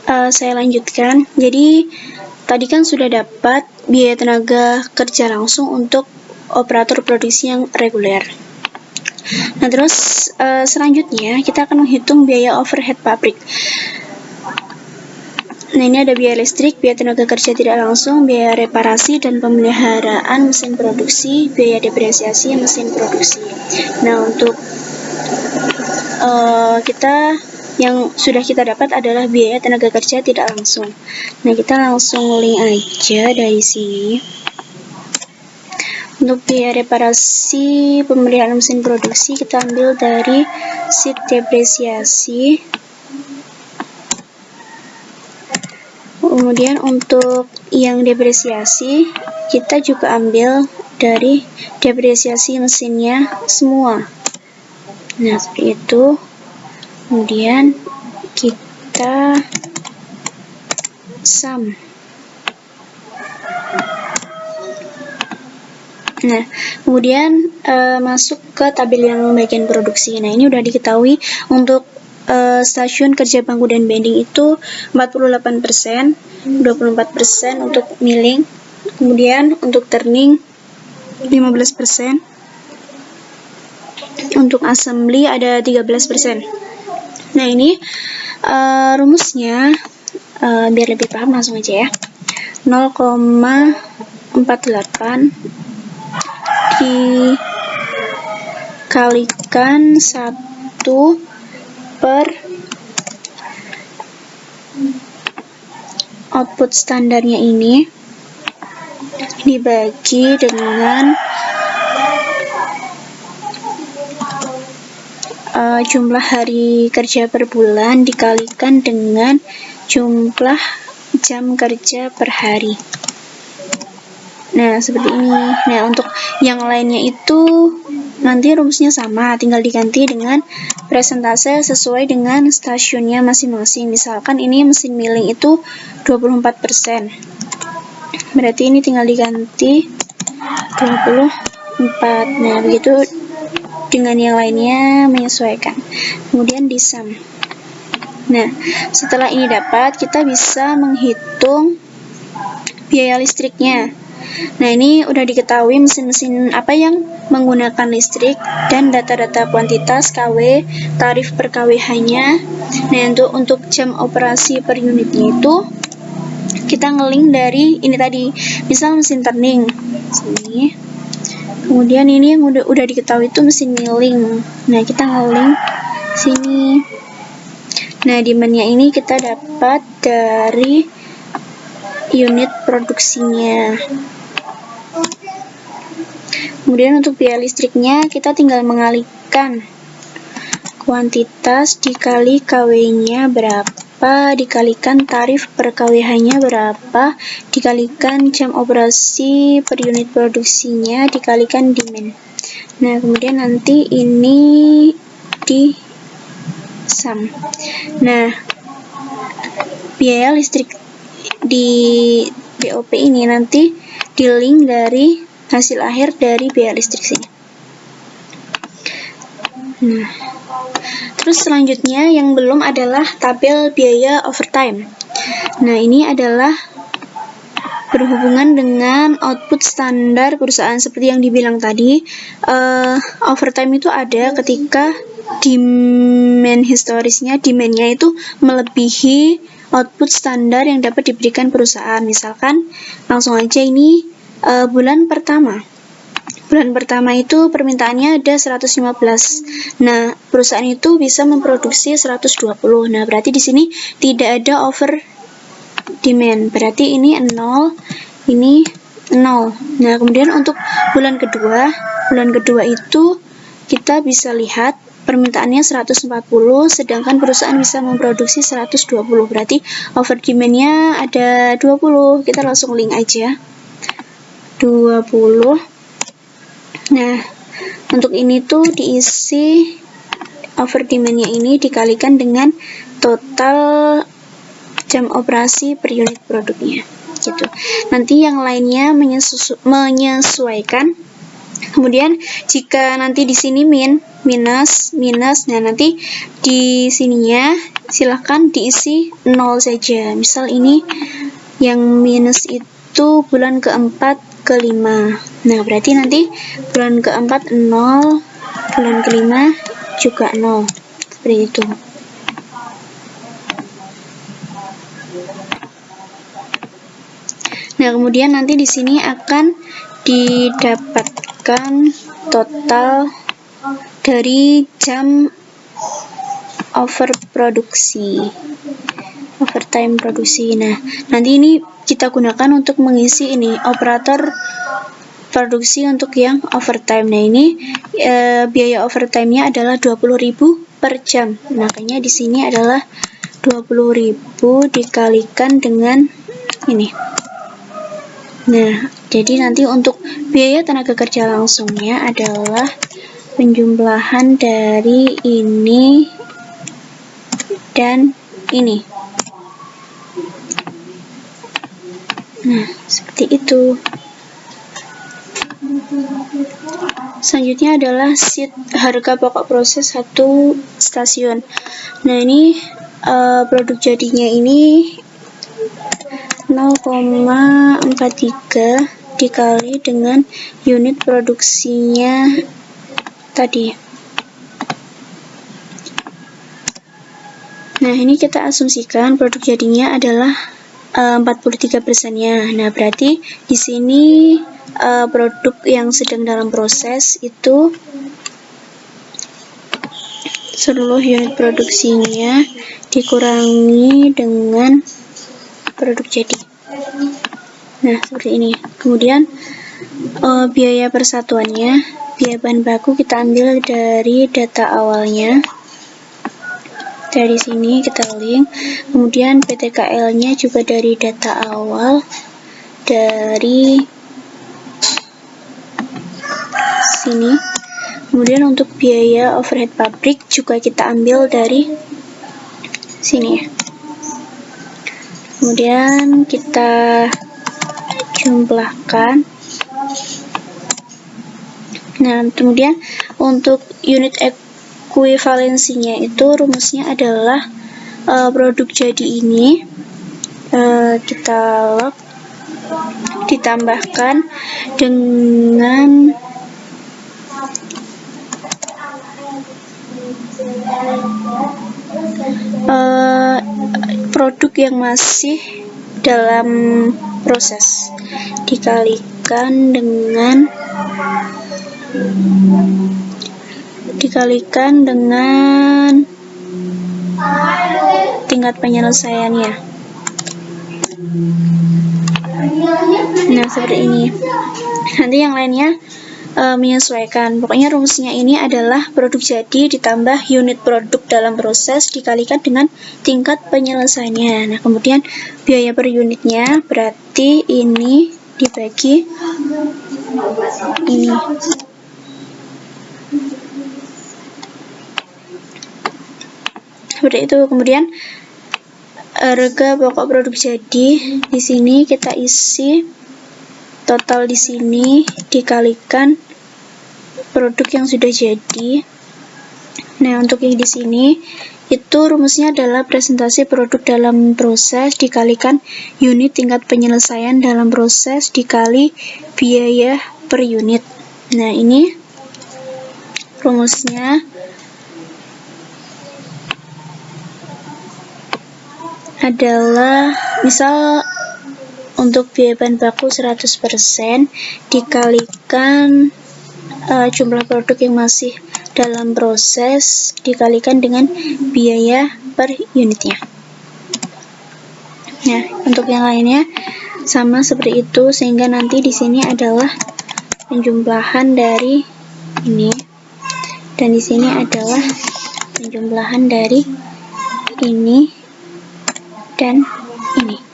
Saya lanjutkan. Jadi tadi kan sudah dapat biaya tenaga kerja langsung untuk operator produksi yang reguler. Nah, terus selanjutnya kita akan menghitung biaya overhead pabrik. Nah, ini ada biaya listrik, biaya tenaga kerja tidak langsung, biaya reparasi dan pemeliharaan mesin produksi, biaya depresiasi mesin produksi. Nah, untuk kita yang sudah kita dapat adalah biaya tenaga kerja tidak langsung. Nah, kita langsung link aja dari sini. Untuk biaya reparasi pemeliharaan mesin produksi kita ambil dari sheet depresiasi. Kemudian untuk yang depresiasi kita juga ambil dari depresiasi mesinnya semua. Nah, seperti itu. Kemudian kita sum. Nah, kemudian masuk ke tabel yang bagian produksi. Nah, ini udah diketahui untuk stasiun kerja bangku dan bending itu 48%, 24% untuk milling, kemudian untuk turning 15%, untuk assembly ada 13%. Nah, ini rumusnya biar lebih paham langsung aja ya. 0,48 dikalikan 1 per output standarnya ini dibagi dengan jumlah hari kerja per bulan dikalikan dengan jumlah jam kerja per hari. Nah, seperti ini. Nah, untuk yang lainnya itu nanti rumusnya sama, tinggal diganti dengan presentase sesuai dengan stasiunnya masing-masing. Misalkan ini mesin milling itu 24%. Berarti ini tinggal diganti 24. Nah, begitu dengan yang lainnya menyesuaikan. Kemudian di sum. Nah, setelah ini dapat, kita bisa menghitung biaya listriknya. Nah, ini udah diketahui mesin-mesin apa yang menggunakan listrik dan data-data kuantitas KW, tarif per KWH-nya. Nah, untuk jam operasi per unitnya itu kita ngelink dari ini tadi. Misal mesin turning. Sini. Kemudian ini yang udah diketahui itu mesin milling. Nah, kita ngelink sini. Nah, demand-nya ini kita dapat dari unit produksinya. Kemudian untuk biaya listriknya kita tinggal mengalihkan kuantitas dikali KW-nya berapa, dikalikan tarif per KWH-nya berapa, dikalikan jam operasi per unit produksinya, dikalikan demand. Nah, kemudian nanti ini di sum. Nah, biaya listrik di BOP ini nanti di link dari hasil akhir dari biaya listrik sini. Nah, terus selanjutnya yang belum adalah tabel biaya overtime. Nah, ini adalah berhubungan dengan output standar perusahaan seperti yang dibilang tadi. Overtime itu ada ketika demand historisnya, demand-nya itu melebihi output standar yang dapat diberikan perusahaan. Misalkan langsung aja ini bulan pertama. Bulan pertama itu permintaannya ada 115. Nah, perusahaan itu bisa memproduksi 120. Nah, berarti di sini tidak ada over demand. Berarti ini 0, ini 0. Nah, kemudian untuk bulan kedua itu kita bisa lihat permintaannya 140, sedangkan perusahaan bisa memproduksi 120. Berarti over demand-nya ada 20. Kita langsung link aja. 20. Nah, untuk ini tuh diisi over demand-nya ini dikalikan dengan total jam operasi per unit produknya. Gitu. Nanti yang lainnya menyesuaikan. Kemudian jika nanti di sini minus, nah nanti di sininya silahkan diisi 0 saja. Misal ini yang minus itu bulan keempat, kelima. Nah, berarti nanti bulan keempat 0, bulan kelima juga 0. Seperti itu. Nah, kemudian nanti di sini akan didapatkan total dari jam overtime produksi. Nah, nanti ini kita gunakan untuk mengisi ini operator produksi untuk yang overtime. Nah, ini biaya overtime-nya adalah 20.000 per jam. Makanya di sini adalah 20.000 dikalikan dengan ini. Nah, jadi nanti untuk biaya tenaga kerja langsungnya adalah penjumlahan dari ini dan ini. Nah, seperti itu. Selanjutnya adalah sheet harga pokok proses 1 stasiun. Nah, ini produk jadinya ini 0,43 dikali dengan unit produksinya tadi. Nah, ini kita asumsikan produk jadinya adalah 43%-nya. Nah, berarti di sini produk yang sedang dalam proses itu seluruh unit produksinya dikurangi dengan produk jadi. Nah, seperti ini. Kemudian biaya persatuannya, biaya bahan baku kita ambil dari data awalnya. Dari sini kita link. Kemudian PTKL-nya juga dari data awal. Dari sini. Kemudian untuk biaya overhead pabrik juga kita ambil dari sini. Kemudian kita jumlahkan. Nah, kemudian untuk unit ekuivalensinya itu rumusnya adalah produk jadi ini kita log ditambahkan dengan produk yang masih dalam proses dikalikan dengan tingkat penyelesaiannya. Nah, seperti ini. Nanti yang lainnya menyesuaikan. Pokoknya rumusnya ini adalah produk jadi ditambah unit produk dalam proses dikalikan dengan tingkat penyelesaiannya. Nah, kemudian biaya per unitnya berarti ini dibagi ini. Seperti itu. Kemudian harga pokok produk jadi di sini kita isi total di sini dikalikan produk yang sudah jadi. Nah, untuk yang di sini itu rumusnya adalah presentasi produk dalam proses dikalikan unit tingkat penyelesaian dalam proses dikali biaya per unit. Nah, ini rumusnya adalah misal untuk biaya bahan baku 100% dikalikan jumlah produk yang masih dalam proses dikalikan dengan biaya per unitnya. Nah, untuk yang lainnya sama seperti itu, sehingga nanti di sini adalah penjumlahan dari ini dan di sini adalah penjumlahan dari ini dan ini.